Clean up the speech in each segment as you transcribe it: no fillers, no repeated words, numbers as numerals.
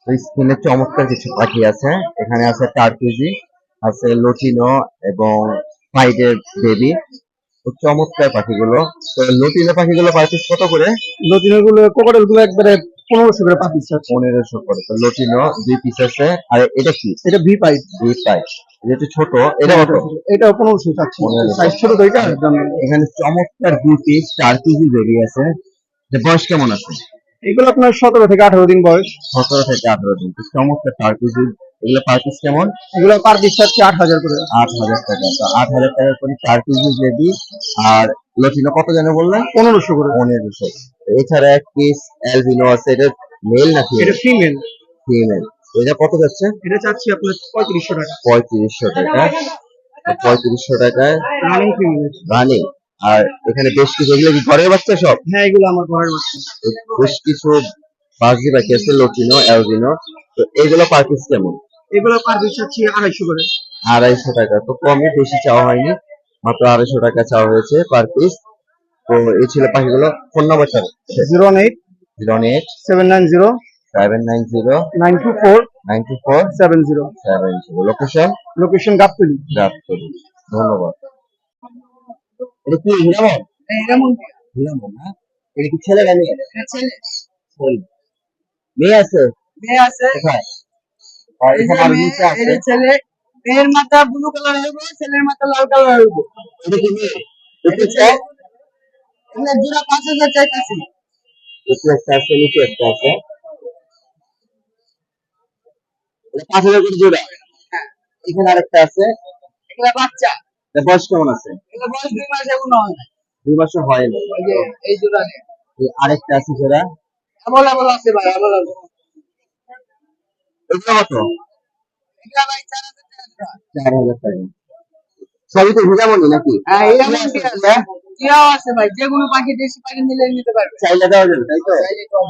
স্ক্রিনে চমৎকার কিছু পাখি আছে। এখানে আছে টার্কিজি, আছে লটিনো এবং ফাইডের বেবি। তো চমৎকার পাখিগুলো। তো লটিনো পাখিগুলো পার পিস কত করে? লটিনো গুলো কোকোডেল গুলো একবারে 1500 করে পার পিস আছে। 1500 করে। তো লটিনো 2 পিস আছে। আর এটা কি? এটা ভি পাই। ভি পাই। এটা একটু ছোট। এটা কত? এটা 1500 চাচ্ছি। 1500। সাইজ ছোট তো এটা দাম। এখানে চমৎকার 2 পিস টার্কিজি বেবি আছে। যে বয়স কেমন আছে? এগুলো আপনার 17 থেকে 18 দিন বয়স। 17 থেকে 18 দিন। তো চমৎকার টার্কিজি। এগুলো পার পিস কেমন? এগুলো পার পিস চাচ্ছি 8000 করে। 8000 টাকা। তো 8000 টাকা করে টার্কিজি বেবি। আর লটিনো কত জানো বললেন? 1500 করে। 1500। এছাড়া এক পিস অ্যালবিনো আছে। এটা মেল নাকি? এটা ফিমেল। ফিমেল। এটা কত যাচ্ছে? এটা চাচ্ছি আপনার 3500 টাকা। 3500 টাকা। 3500 টাকায় রানিং ফিমেল। রানিং। আর এখানে বেশ কিছু, এগুলো কি ঘরের বাচ্চা সব? হ্যাঁ, এগুলো আমার ঘরের বাচ্চা। বেশ কিছু বাজি বাকি আছে, লটিনো অ্যালবিনো। তো এগুলো পার পিস কেমন? এগুলো পার পিস চাচ্ছি 250 করে। 250 টাকা। তো কমই, বেশি চাওয়া হয়নি, মাত্র 250 টাকা চাওয়া হয়েছে পার পিস। তো এই ছিল পাখিগুলো। ফোন নাম্বারটা 08 08 790 790 924 924 70। 70। লোকেশন? লোকেশন গাবতলী। গাবতলী। ধন্যবাদ। এটা কি হিরামন? এমন হিরামন না? এটা কি ছেলে না মেয়ে? ছেলে। ছেলে। মেয়ে আছে? মেয়ে আছে। কোথায়? আর এখানে আরো নিচে আছে। এই ছেলে। মেয়ের মাথা ব্লু কালার হইব, ছেলের মাথা লাল কালার হইব। এটা কি মেয়ে? এটা ছেলে। এগুলা জোড়া 5000 চাইতাছি। এটা একটা আছে, নিচে একটা আছে। এটা 5000 করে জোড়া। হ্যাঁ। এখানে আরেকটা আছে। এগুলা বাচ্চা। এর বয়স কেমন আছে? এগুলা বয়স 2 মাস এখনো হয় না। 2 মাসও হয়নি। এই যে এই জোড়া নেই। আরেকটা আছে জোড়া। অ্যাভেলেবল আছে ভাই, অ্যাভেলেবল। এগুলো কত? এগুলা ভাই 4000 টাকা। 4000 টাকা। সবই তো হিরামনি নাকি? হ্যাঁ, এরকম কি আছে? টিয়াও আছে ভাই, যে কোনো পাখি দেশি পাখি নিলে নিতে পারবে। চাইলে দেওয়া যাবে, তাই তো? চাইলে তো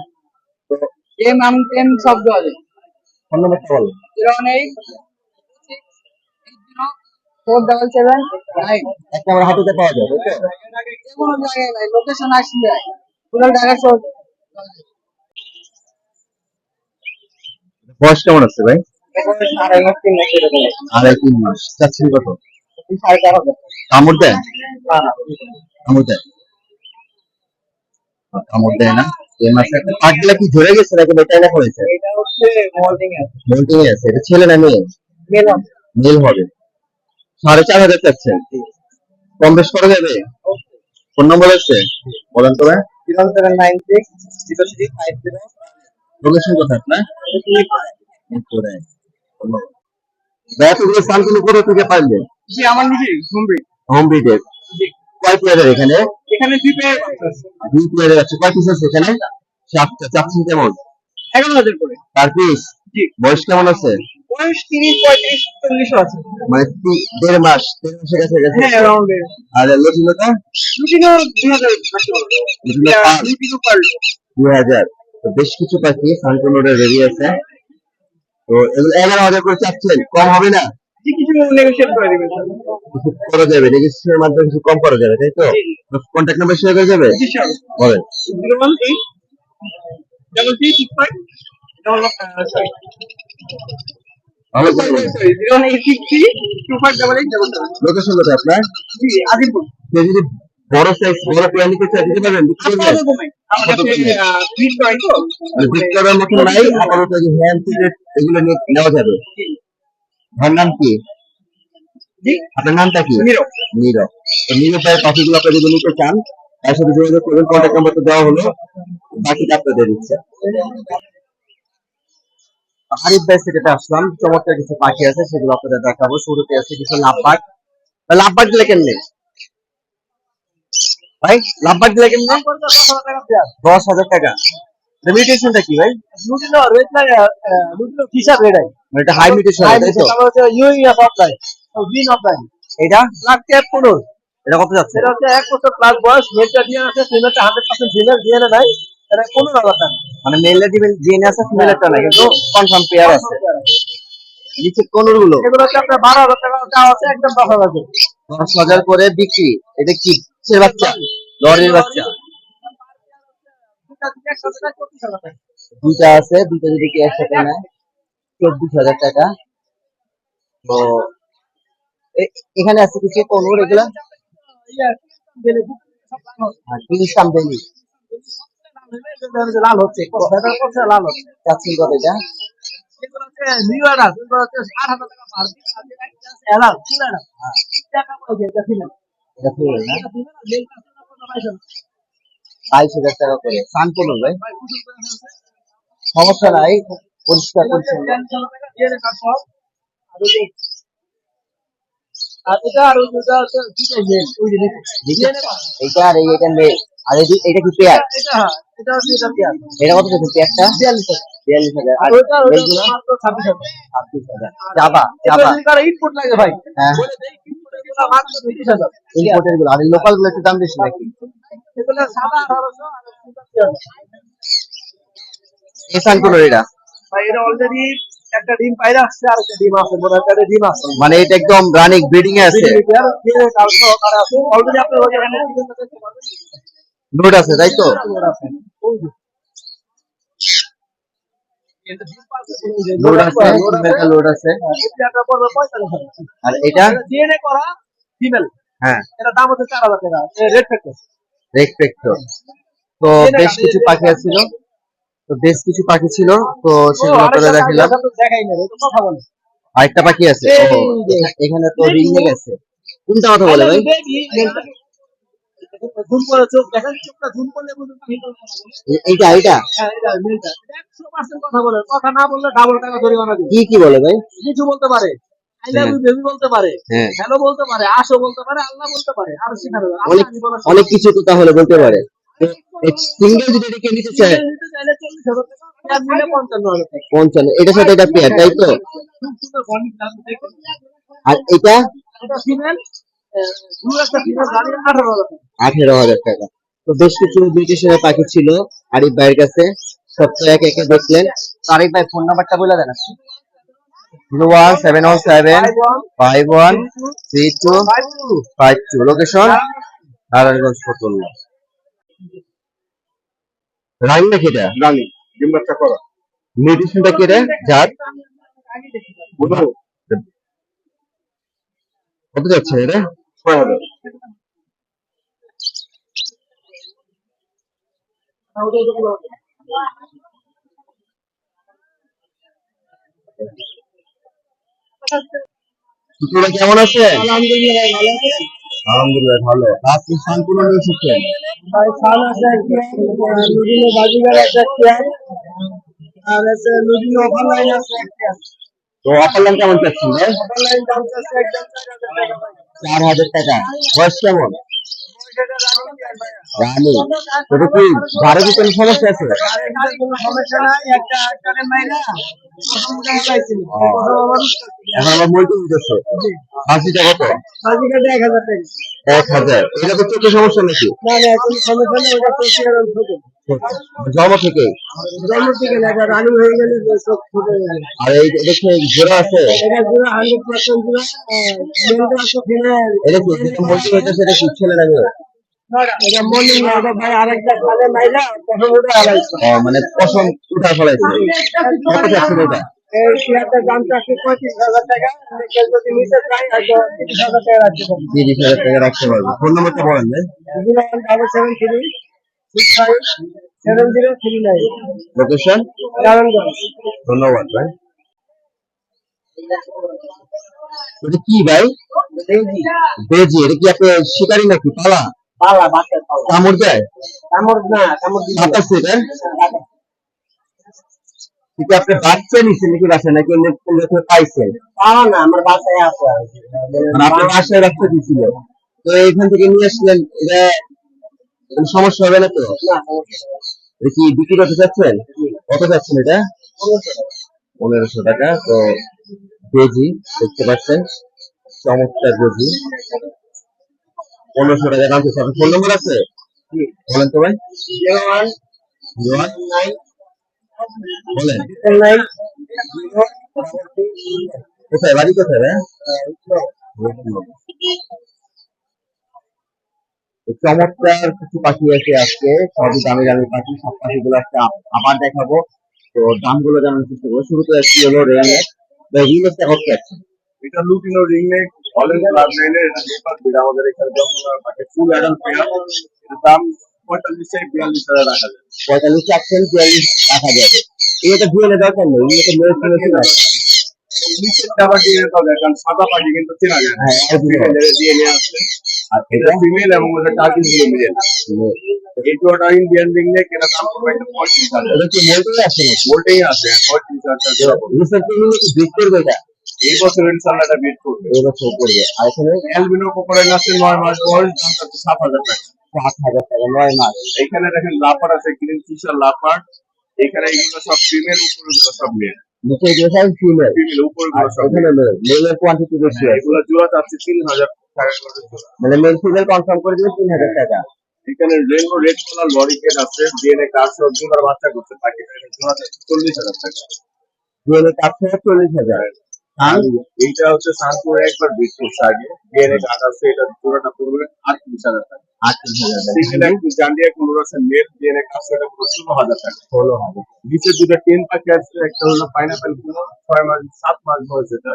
এম আম টেম সব দেওয়া যায়। ফোন নাম্বারটা বলো। 08 477 এক নাম্বার হাতেতে পাওয়া যায়, তাই তো? যে কোনো জায়গায় ভাই, লোকেশন আসলে পুরো ঢাকা শহর। বয়স কেমন আছে ভাই? আড়াই মাস 3 মাস এরকম। 2.5-3 মাস। চাচ্ছেন কত? 4500। কামড় দেয়? না না, কামড় দেয়? কামড় দেয় না। এই মাসে পাটগুলা কি ঝরে গেছে নাকি বেটাই না পড়েছে? এটা হচ্ছে মোল্ডিং আছে। মোল্টিং আছে। এটা ছেলে না মেয়ে? মেল আছে। মেল হবে। 4500 চাচ্ছেন। কম বেশ করা যাবে? ফোন নম্বর আছে? বলেন তো ভাই। 0796 0350। লোকেশন কোথায় আপনার? মিরপুরে। ধন্যবাদ। ভাই, এতগুলো শান্তনু কোথা থেকে পাইলেন? জি, আমার নিজেই শুনবে। হোম ব্রিডের। জি। কয় প্লেয়ারের এখানে? এখানে 2 পেয়ার বাচ্চা আছে। 2 প্লেয়ারের আছে। কয় পিস আছে এখানে? 7টা। চাচ্ছেন কেমন? 11000 করে। Per piece? জি। বয়স কেমন আছে? বয়স 30 35 40 আছে। মানে 1.5 মাস, 1.5 মাসের কাছে গেছে। হ্যাঁ, অ্যারাউন্ড। আর লটিনোটা? লুটিনো 2000 আছে। লটিনো পার লুটিনো পার 2000। তো বেশ কিছু পাখি শান্তনুরে রেডি আছে। তো এগুলো 11,000 করে চাচ্ছেন, কম হবে না? জি, কিছু নেগোশিয়েট করে দিবেন। কিছু করা যাবে, রেজিস্ট্রেশনের মাধ্যমে কিছু কম করা যাবে, তাই তো? জি জি। কন্ট্যাক্ট নাম্বার শেয়ার করা যাবে? জি স্যার। বলেন। 018 3365 sorry ভালো করে বলেন। 01863 258877। লোকেশন কোথায় আপনার? জি, আজিমপুর। কেউ যদি বড় সাইজ বড় প্ল্যান নিতে চায় দিতে পারবেন? দিতে পারবেন? আপাতত নাই। আমার কাছে ফিট নয় তো। মানে বিক্রি করার মতো নাই, আপাতত যে হ্যান্ড ফিটেড এগুলো নেওয়া যাবে। জি। আপনার নাম কি? জি, আপনার নামটা কি? নীরব। নীরব। তো নীরব ভাইয়ের পাখিগুলো আপনারা যদি নিতে চান, তার সাথে যোগাযোগ করবেন। কন্ট্যাক্ট নাম্বার তো দেওয়া হলো, বাকিটা আপনাদের ইচ্ছা। আরিফ ভাই থেকে আসলাম। চমৎকার কিছু পাখি আছে, সেগুলো আপনাদের দেখাবো। শুরুতে আছে কিছু লাভবার্ড। লাভবার্ড দিলে কেমনে ভাই? লাভবার্ড দিলে কেমনে? 10,000 টাকা। মিউটেশনটা কি ভাই? লুটিনো রেড নাই, লুটিনো হিসাব রেডাই। মানে এটা হাই মিউটেশন, তাই তো? আমার হচ্ছে ইউই অফলাইন ও গ্রিন অফলাইন। এটা লাগতে 15। এটা কত যাচ্ছে? এটা হচ্ছে 1 বছর প্লাস বয়স। মেলটা দিয়ে আছে, ফিমেলটা 100% ফিমেল ডিএনএ নাই। এটা 15,000 টাকা। মানে মেলে দিবেন, জিএনএ আছে, ফিমেলেরটা নাই, কিন্তু কনফার্ম পেয়ার আছে। নিচে কোনর গুলো এগুলো হচ্ছে আপনার 12,000 টাকা চাওয়া আছে, একদম 10,000 টাকা। 10,000 করে বিক্রি। এটা কি কিসের বাচ্চা? লরির বাচ্চা। দুটা থেকে 100 টাকা 24,000 টাকা। দুইটা আছে, দুইটা যদি কি একসাথে নেয় 24,000 টাকা। তো এখানে আছে কিছু কোনোর এগুলা ক্রিস্টাম বেলি লাল হচ্ছে লাল হচ্ছে চাচ্ছেন কত এটা? এগুলো হচ্ছে নিউ অ্যাডাল, এগুলো হচ্ছে 8,000 টাকা পার পিস। আর যেটা একটা আছে অ্যাডাল, ফুল অ্যাডাল, টাকা পয়সা এটা ফিনাল। এটা ফুল না, এটা ফিনাল আর মেল কাছে 22,000 22,000 টাকা করে সান কোন ভাই? ভাই কুসুম করে আছে। সমস্যা নাই, পরিষ্কার এটা হচ্ছে পরিচ্ছন্ন। 43,000 টাকা দিয়ে দেন কাজ সব। আর ওই যে আর এটা আর ওই যেটা হচ্ছে দুইটাই মেল, ওই যে নিচে দিয়ে নে করা। এটা আর এটা মেল, আর এটা কি পেয়ার? এটা হ্যাঁ, এটা হচ্ছে এটা পেয়ার এটা কত আছে পেয়ারটা? 42,000। 42,000। আর আর ওইটা মেলগুলো মাত্র 26,000। 26,000। জাবা এটা জাবা যদি কারো ইনপুট লাগে ভাই, হ্যাঁ, বলে দেই ইনপুটের গুলো মাত্র 30,000। ইম্পোর্টের গুলো। আর লোকাল গুলো একটু দাম বেশি নাকি? এগুলো সাদা 1800 আর সুতা 1300। এই সান কোন এটা? ভাই এটা অলরেডি একটা ডিম পাইরা আসছে আর একটা ডিম আছে, মনে হয় একটা ডিম আছে। মানে এটা একদম রানিং ব্রিডিং এ আছে, অলরেডি আপনার ওই জায়গায় দেখতে পারবেন। লোড আছে তাই তো? লোড আছে। ওই যে। এটা ডিম পাচ্ছে, ওই যে লোড লোড আছে, আছে, লোড আছে। ফিমেলটা লোড আছে। এটা পড়বে 45,000। আর এটা? এটা ডিএনএ করা ফিমেল। হ্যাঁ, এটা দাম হচ্ছে 4,000 টাকা। Red factor. রেসপেক্টর। তো বেশ কিছু পাখি ছিল, তো বেশ কিছু পাখি ছিল, তো ও সেগুলো করে আরেকটা পাখি দেখালাম। আছে, তো দেখাই না, এটা কথা বলে। আরেকটা পাখি আছে, এই ও যে এখানে তো রিং লেগে গেছে। কোনটা কথা বলে ভাই? জুম করে চোখ দেখেন, চোখটা জুম করলে বুঝতে পারবেন। এইটা এইটা হ্যাঁ, এটা মিলটা 100% কথা বলে, কথা না বললে ডাবল টাকা জরিমানা দিবে। কি কি বলে ভাই? কিছু বলতে পারে, আই লাভ হ্যাঁ ইউ বেবি বলতে পারে, হ্যাঁ, হ্যালো বলতে পারে, আসো বলতে পারে, আল্লাহ বলতে পারে, আর শিখাবে আল্লাহ অনেক আমি বলার অনেক সময় কিছু তো তাহলে বলতে পারে। সিঙ্গেল যদি এটাকে নিতে চায় নিতে চাইলে 40,000 টাকা, আর নিলে 55,000 টাকা। 55, এটার সাথে এটা পেয়ার তাই তো? খুব সুন্দর বডি দাম দেখুন। আর এটা এটা ফিমেল, ব্লু একটা ফিমেল গাড়ি 18,000 টাকা। 18,000 টাকা। তো বেশ কিছু বিউটিশিয়ানের পাখি ছিল আরিফ ভাইয়ের কাছে, সব তো একে একে দেখলেন। তো আরিফ ভাই ফোন নাম্বারটা বলে দেন। 01715132 লোকেশন নারায়ণগঞ্জ ফতুল্লা। রানি নাকি এটা? রানী ডিম বাচ্চা করা মেডিসিনটা কি রে? জাত বুঝলো কত যাচ্ছে এটা? 6,000। তোরা কেমন আছে? আলহামদুলিল্লাহ ভালো আছে। আলহামদুলিল্লাহ ভালো। আপনি শানপুর নিয়ে এসেছেন? ভাই সাল আছে একটা, লুডিনো বাজিগার আছে একটা, আর আছে লুডিনো ওভার লাইন আছে একটা। তো অফার লাইন কেমন চাচ্ছেন ভাই? ওভার লাইন দাম আছে একদম 4,000 টাকা ভাই। 4,000 টাকা। বয়স কেমন? সেটা রানিং দেন ভাই। রানি। এটা কি ঘরে কি কোনো সমস্যা আছে? আর এখানে কোনো সমস্যা নাই, একটা আটকারে মাইনা প্রথম টাকা পাইছিল, ও, প্রথম আবার এখন আবার মইতে দিতেছে। বাকিটা কত? বাজিগারটা 1,000 টাকা। 1,000। এটা তো চোখের সমস্যা নাকি? না না কোনো সমস্যা নেই, ওটা তো সিয়ারাম ছোট। জন্ম থেকেই? জন্ম থেকে না, এটা রানিং হয়ে গেলে সব ছোট হয়ে যাবে। আর এই দেখে ঘোরা আছে? এটা পুরো 100% পুরো মেলটা আছে ফিমেল। এটা কি যেটা মইতে হইতেছে, এটা কি ছেলে না মেয়ে? এটা মর্নিং না, এটা ভাই আরেকটা খালে মাইলা তখন ওটা হারাইছে। ও মানে পশম উঠা ফেলাইছে। কত চাচ্ছেন এটা? এই টিয়ারটার দাম চাচ্ছে 35,000 টাকা, কেউ যদি নিতে চায় হয়তো 30,000 টাকা রাখতে পারবে। 30,000 টাকা রাখতে পারবে। ফোন নাম্বারটা বলেন ভাই। 01736577039 লোকেশন? নারায়ণগঞ্জ। ধন্যবাদ ভাই। এটা কি ভাই? বেজি। এটা কি আপনার শিকারি নাকি পালা? পালা বাচ্চা পালা। কামড় দেয়? কামড় না, কামড় দিবে না। বাতাসে এটা? কিন্তু আপনি বাচ্চা নিচ্ছেন নাকি বাসায়, নাকি অন্য কোনো কোথাও পাইছেন? পালা না, আমার বাসায় আছে। মানে আপনি বাসায় রাখতে দিয়েছিল, তো এখান থেকে নিয়ে আসলেন, এটা কোনো সমস্যা হবে না তো? না, সমস্যা নেই। এটা কি বিক্রি করতে চাচ্ছেন? কত চাচ্ছেন এটা? 1500 টাকা। তো বেজি দেখতে পাচ্ছেন, চমৎকার বেজি। 1500 টাকা দাম চাচ্ছে। আপনার ফোন নম্বর আছে? বলেন তো ভাই। 01 01 বলেন। 9 কোথায় বাড়ি, কোথায় ভাই? তো চমৎকার কিছু পাখি আছে আজকে, সবই দামি দামি পাখি। সব পাখিগুলো আজকে আবার দেখাবো। তো দামগুলো জানার চেষ্টা করবো। শুরুতে একটি হলো রেলনেক, রিংনেকটা কত আছে? এটা লুটিনো রিং নেক অলেন ব্লাড লাইনের এটা নেপাল বিড আমাদের এখানে যখন থাকে ফুল অ্যাডাল্ট পেয়ার এর দাম 45 থেকে 42 হাজার রাখা যায়। 45 রাখছেন, 42 রাখা যাবে। এটা ভিএনএ দরকার নেই, এটা মেল ফিমেল আছে। নিচের আবার ডিএনএ পাবে কারণ সাদা পাখি কিন্তু চেনা যায় না। হ্যাঁ, ফিমেলের ডিএনএ আছে আর এটা ফিমেল এবং ওটা টার্কিশ গুলো মিলে এই দুটো ইন্ডিয়ান রিং নেক এটা দাম পড়বে 35,000। এটা কি মোল্টেই আছে নাকি? মোটেই আছে 35,000 জোড়া পড়বে। রিসেন্টলি কি বিট করবে এটা? এই বছর ইনশাআল্লাহ এটা বিট করবে। এই বছর করবে। আর এখানে অ্যালবিনো কোকোরাইল আছে 9 মাস বয়স, দাম হচ্ছে 7,000 টাকা। 7,000 টাকা, 9 মাস। এখানে দেখেন লাপার আছে, গ্রিন ফিশার লাপার। এখানে এগুলো সব ফিমেল, উপরগুলো সব মেল। নিচে যেসব ফিমেল, ফিমেল উপরগুলো আর সব এখানে মেল। মেলের কোয়ান্টিটি বেশি আছে। এগুলো জোড়া যাচ্ছে 3,000 টাকা করে জোড়া। মানে মেল ফিমেল কনফার্ম করে দিলে 3,000 টাকা। এখানে রেনবো রেড কালার লরিকেট আছে, ডিএনএ কার্ড সব জোড়ার বাচ্চা করতে থাকে, জোড়া যাচ্ছে 40,000 টাকা। ভিএনএ কাছে 40,000। আর এইটা হচ্ছে সানপুরে একবার বিট করছে আগে, ডিএনএ কার্ড আছে, এটা জোড়াটা পড়বে 38,000 টাকা। 38,000 সেখানে একটু জান্ডিয়া কুলুর আছে মেল, ডিএনএ কার্ড সেটা পুরো 16,000 টাকা। 16,000। নিচে দুটো 10 পাখি আছে, একটা হলো পাইনাপেল কুলো 6 মাস 7 মাস বয়স, এটা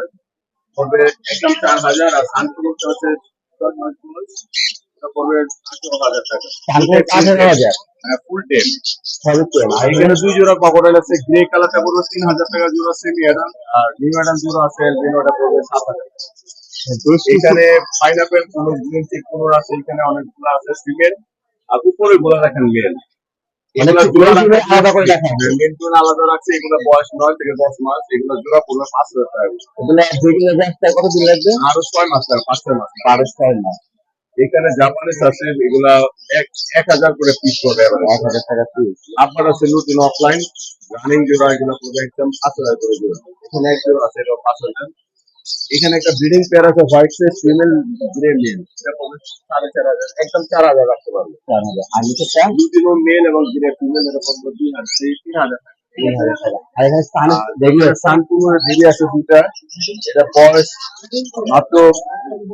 পড়বে একদম 4,000। আর সানপুরটা হচ্ছে 6 মাস বয়স, এটা পড়বে 18,000 টাকা। তারপরে 18,000। হ্যাঁ, ফুল টেম। সবই তো আর এখানে দুই জোড়া ককোডাইল আছে, গ্রে কালারটা পড়বে 3,000 টাকা জোড়া সেমি অ্যাডাল্ট, আর নিউ অ্যাডাল্ট জোড়া আছে এলবিনোটা পড়বে 7,000 টাকা। এখানে পাইনাপেল কোনো গ্রিন চিক কোনো আছে, এখানে অনেকগুলো আছে ফিমেল, আর উপরে গুলো দেখেন মেল। এগুলা জোড়া আলাদা করে দেখা হবে। মেল টোন আলাদা রাখছে, এগুলো বয়স 9 থেকে 10 মাস, এগুলো জোড়া পড়বে 5,000 টাকা। এগুলো 2 কিলো রাস্তা কতদিন লাগবে? আরো 6 মাস আর 5 মাস। 12 মাস। এখানে জাপানিজ আছে, এগুলা 1,000 করে পিস পড়বে। 1,000 টাকা পিস। আপনার আছে নতুন অফলাইন রানিং জোড়া, এগুলো পড়বে একদম 5,000 করে জোড়া। এখানে এক জোড়া আছে, এটা 5,000। এখানে একটা ব্রিডিং পেয়ার আছে white face female grey male, এটা পড়বে 4,500, একদম 4,000 রাখতে পারবে। 4,000। আর নিচেরটা লুটিনো মেল এবং গ্রে ফিমেল এটা পড়বে 3,000 টাকা। 3,000 টাকা। আর এখানে স্থান দেখি সানপুরের বেবি আছে দুটা, এটা বয়স মাত্র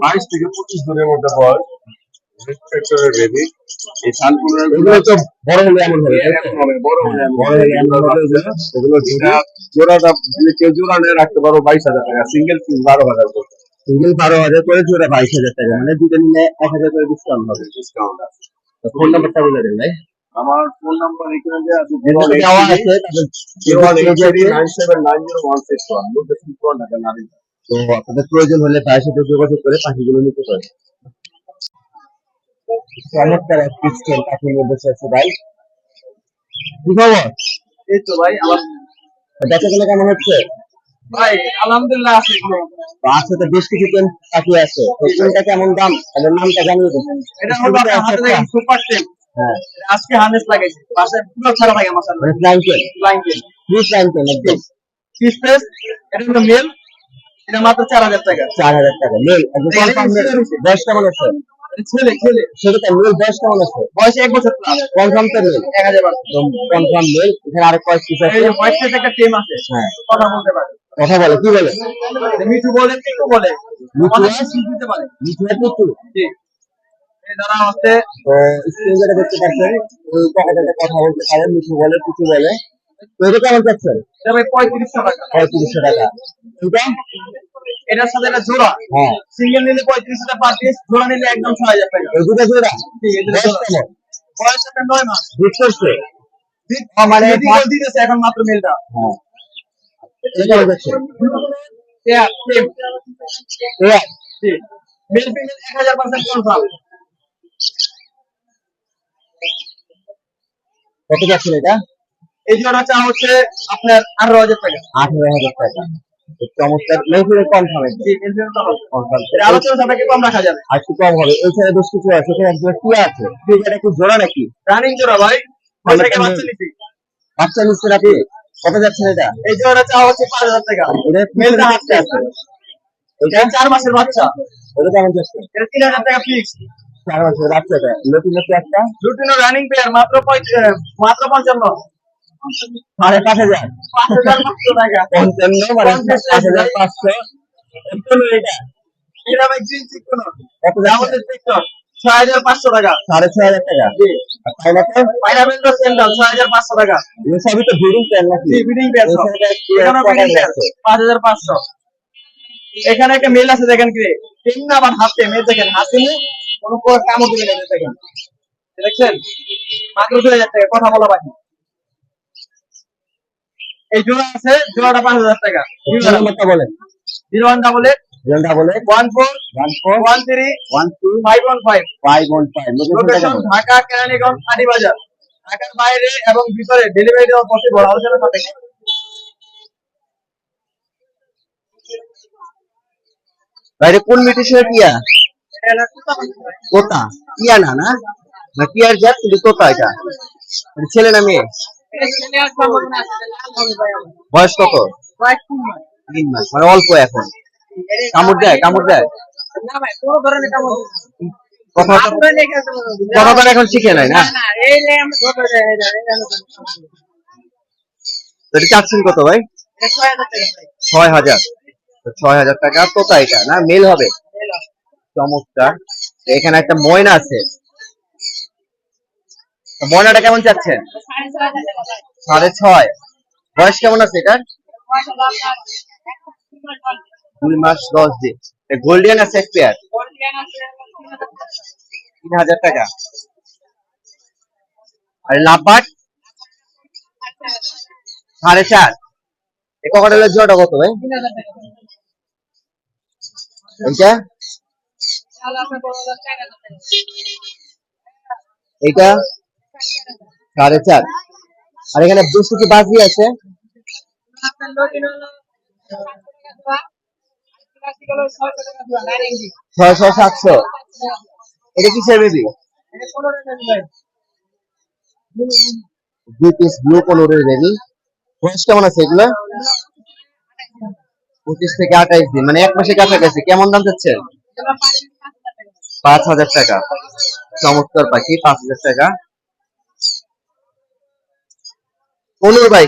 22 থেকে 25 দিনের মধ্যে বয়স। রেড বেবি এই সানপুরের এগুলো তো বড় হলে এমন হবে, তাই তো? এমন হবে, বড় হলে এমন বড় হবে। হলে এমন হবে। এগুলো যেটা জোড়াটা যদি কেউ জোড়া নিয়ে রাখতে পারো 22,000 টাকা, সিঙ্গেল পিস 12,000 করে সিঙ্গেল 12,000 করে, জোড়া 22,000 টাকা। মানে দুটো নিলে 1,000 করে ডিসকাউন্ট হবে। ডিসকাউন্ট আছে। তো ফোন নাম্বারটা বলে দেন ভাই। আমার ফোন নাম্বার এখানে দেওয়া আছে, এখানে দেওয়া আছে, তাদের পেজ আছে। 018390161 লোকেশন পুরান ঢাকা নারীগঞ্জ। তো আপনাদের প্রয়োজন হলে ভাইয়ের সাথে যোগাযোগ করে পাখিগুলো নিতে পারেন। চমৎকার এক পিস্টন পাখি নিয়ে বসে আছে ভাই। কি খবর? এই তো ভাই বেচাকেনা কেমন হচ্ছে? ভাই আলহামদুলিল্লাহ আছে এগুলো। তো আছে তো বেশ কিছু পাখি আছে, তো কোনটা কেমন দাম তাদের নামটা জানিয়ে দেন। এটা হলো আপনার হাতে দেখেন সুপার টেম। হ্যাঁ, আজকে হার্নেস লাগাইছি, বাসায় পুরো ছাড়া থাকে মাসাল মানে ফ্ল্যাঙ্কেল, ব্ল্যাঙ্কেট ফ্রি ফ্ল্যাঙ্কেল একদম। Piece pace. এটা হলো মেল, এটা মাত্র 4,000 টাকা। 4,000 টাকা মেল। একদম কনফার্ম মেল। বয়স কেমন আছে? এটা ছেলে ছেলে সেটা তো মেল, বয়স কেমন আছে? বয়স 1 বছর প্লাস। কনফার্ম তো মেল, 1,000 টাকা। Confirm mail. এখানে আরেক কয়েক পিস এই আছে। যে হোয়াইট ফেস একটা টেম আছে, হ্যাঁ, কথা বলতে পারে, কথা বলে, কি বলে? এটা মিঠু বলে মিঠু বলে, মিঠু অনেক আছে? কিছু দিতে পারে। মিঠু আর মিঠু। জি, এই দ্বারা হচ্ছে তো স্ক্রিনে যেটা দেখতে পাচ্ছেন, এই জায়গাটাতে কথা বলতে পারেন, মিঠু বলে, কিছু বলে। তো এটা কেমন চাচ্ছেন? এটা ভাই 3500 টাকা। 3500 টাকা। এটা? এটার সাথে এটা জোড়া, হ্যাঁ, সিঙ্গেল নিলে 3500 টাকা পার পিস, জোড়া নিলে একদম 6,000 টাকা। এই দুটো জোড়া। জি, এই দুটো বয়স জোড়া। কেমন? বয়স একটা 9 মাস। বিট করছে? মানে দিতেছে এখন মাত্র মেলটা। হ্যাঁ। এটা কেমন যাচ্ছে? পেয়ার টেম। এয়া, জি, মেল ফিমেল 1000% কনফার্ম। কত যাচ্ছেন এটা? এই জোড়া চা হচ্ছে আপনার 18,000 টাকা। 18,000 টাকা। তো চমৎকার মেহফিল কনফার্ম একদম। জি, মেল ফিমেল কনফার্ম। এটা আলোচনা সাপেক্ষে কম রাখা যাবে। আর একটু কম হবে। এছাড়া বেশ কিছু আছে, এখানে একজন টিয়া আছে। এটা কি জোড়া নাকি? রানিং জোড়া ভাই, ভালো থেকে একটা বাচ্চা মেল। নিছি। বাচ্চা নিচ্ছেন আপনি? কত যাচ্ছেন এটা? এই জোড়া চা হচ্ছে 5,000 টাকা। এটা মেলটা হাতে আছে। এটা 4 মাসের বাচ্চা, এটা কেমন যাচ্ছে? এটা 3,000 টাকা ফিক্স। 4 মাসের বাচ্চাটা নতুন নতুন একটা রুটিন রানিং পেয়ার মাত্র 55। 5,500। 5,000 মাত্র টাকা। 55 মানে 5,500। এটা এটা ভাই গ্রিন চিক কোন কত যাচ্ছে? আমাদের সেক্টর 6,500 টাকা। 6,500 টাকা। জি। আর পাইনাপেল? পাইনাপেল তো সেম দাম 6,500 টাকা। এগুলো সবই তো ব্রিডিং প্ল্যান নাকি? জি, ব্রিডিং পেয়ার সব। এখানে একটু এখানেও extra ব্রিডিং দামে পেয়ার আছে। 5,500। এখানে একটা মেল আছে দেখেন কি টেম না আবার হাফ টেম, এই দেখেন হাসিনে কোনো কামড় দিবে না, এই দেখেন দেখছেন মাত্র 2,000 টাকা কথা বলা বাকি। এই জোড়া আছে, জোড়াটা 5,000 টাকা। ফোন নাম্বারটা বলেন। 0188 088 14 14 13 12 515। 515 লোকেশনটা লোকেশন কেমন? ঢাকা কেরানীগঞ্জ হাটবাজার। ঢাকার বাইরে এবং ভিতরে ডেলিভারি দেওয়া পসিবল, আলোচনা সাপেক্ষে। বাইরে কোন মিউটেশনের টিয়া? এটা হলো কুত্তা। তোতা। টিয়া না না? না টিয়ার জাত কিন্তু তোতা এটা। এটা ছেলে না মেয়ে? এটা ছেলে আর সম্ভাবনা আছে, লাল হবে ভাই আমার। বয়স কত? কয়েক 3 মাস। 3 মাস মানে অল্প এখন। কামড় দেয় কামড় দেয়? না ভাই, কোনো ধরনের কামড় দিবে না। কথা আমরা লেখা আছে মনে হয়। কথা তো এখন শিখে নাই না? না না, এই লে আমরা ধরে দেয়, এই যে, এই যে, তো এটা চাচ্ছেন কত ভাই? এটা 6,000 টাকা ভাই। 6,000। তো 6,000 টাকা তোতা এটা না মেল হবে? চমৎকার। এখানে একটা ময়না আছে। তো ময়নাটা কেমন চাচ্ছেন? 6,500 টাকা ভাই। 6.5। বয়স কেমন আছে এটার? 2 মাস 10 দিন। গোল্ডিয়ান আছে এক পেয়ার। 3,000 টাকা। আর লাভবাট? 4.5। এই ককাটেলের জোড়াটা কত ভাই? এইটা? এইটা 4.5। আর এখানে বেশ কিছু বাজি আছে। 600 700। এটা কিসের বেবি? দুই পিস ব্লু কালারের বেবি। বয়স কেমন আছে এগুলো? 25 থেকে 28 দিন মানে 1 মাসের কাছাকাছি। কেমন দাম চাচ্ছে? 5,000 টাকা। চমৎকার পাখি 5,000 টাকা। অনুর ভাই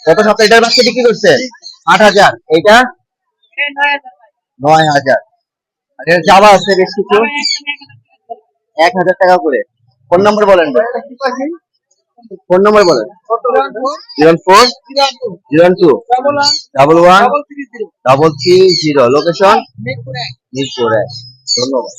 গত সপ্তাহে এটার বাচ্চা বিক্রি করছে 8,000। এইটা 9,000। আর এর জাবা আছে বেশ কিছু 1,000 টাকা করে। ফোন নম্বর বলেন ভাই। ফোন নম্বর বলেন। 04 02 11 330। লোকেশন মিরপুর 1। ধন্যবাদ।